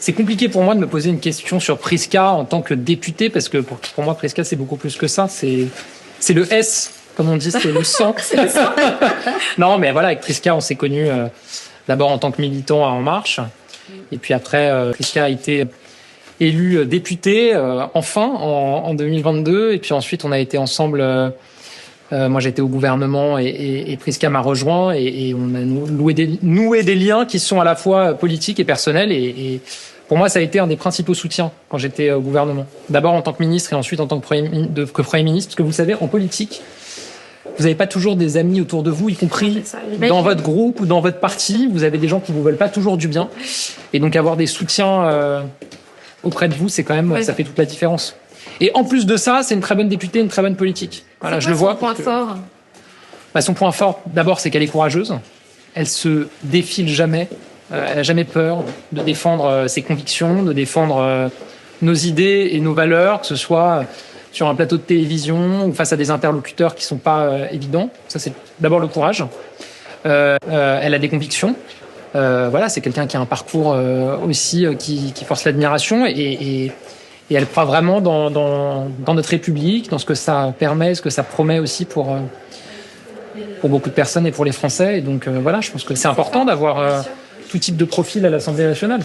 C'est compliqué pour moi de me poser une question sur Prisca en tant que député, parce que pour moi, Prisca, c'est beaucoup plus que ça. C'est le S, comme on dit, c'est le sang. C'est le sang. Non, mais voilà, avec Prisca, on s'est connus d'abord en tant que militant à En Marche. Et puis après, Prisca a été élu député, enfin, en 2022. Et puis ensuite, on a été ensemble... moi, j'étais au gouvernement et Prisca m'a rejoint et on a noué des liens qui sont à la fois politiques et personnels. Et pour moi, ça a été un des principaux soutiens quand j'étais au gouvernement. D'abord en tant que ministre et ensuite en tant que Premier ministre. Parce que vous savez, en politique, vous n'avez pas toujours des amis autour de vous, y compris dans votre groupe ou dans votre parti. Vous avez des gens qui vous veulent pas toujours du bien. Et donc avoir des soutiens auprès de vous, c'est quand même, ça fait toute la différence. Et en plus de ça, c'est une très bonne députée, une très bonne politique. Voilà, je le vois. Son point fort. Son point fort, d'abord, c'est qu'elle est courageuse. Elle se défile jamais. Elle n'a jamais peur de défendre ses convictions, de défendre nos idées et nos valeurs, que ce soit sur un plateau de télévision ou face à des interlocuteurs qui ne sont pas évidents. Ça, c'est d'abord le courage. Elle a des convictions. Voilà, c'est quelqu'un qui a un parcours aussi qui force l'admiration et elle croit vraiment dans notre République, dans ce que ça permet, ce que ça promet aussi pour beaucoup de personnes et pour les Français. Et donc voilà, je pense que c'est important d'avoir tout type de profil à l'Assemblée nationale.